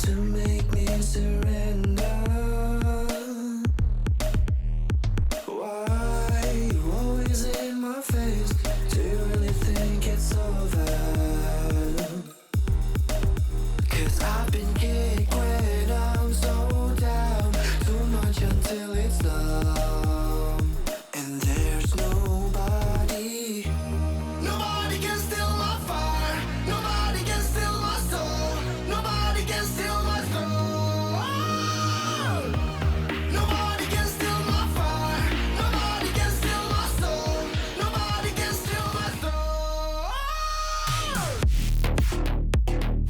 to make me surrender. Why you always in my face? Do you really think it's over? 'Cause I've been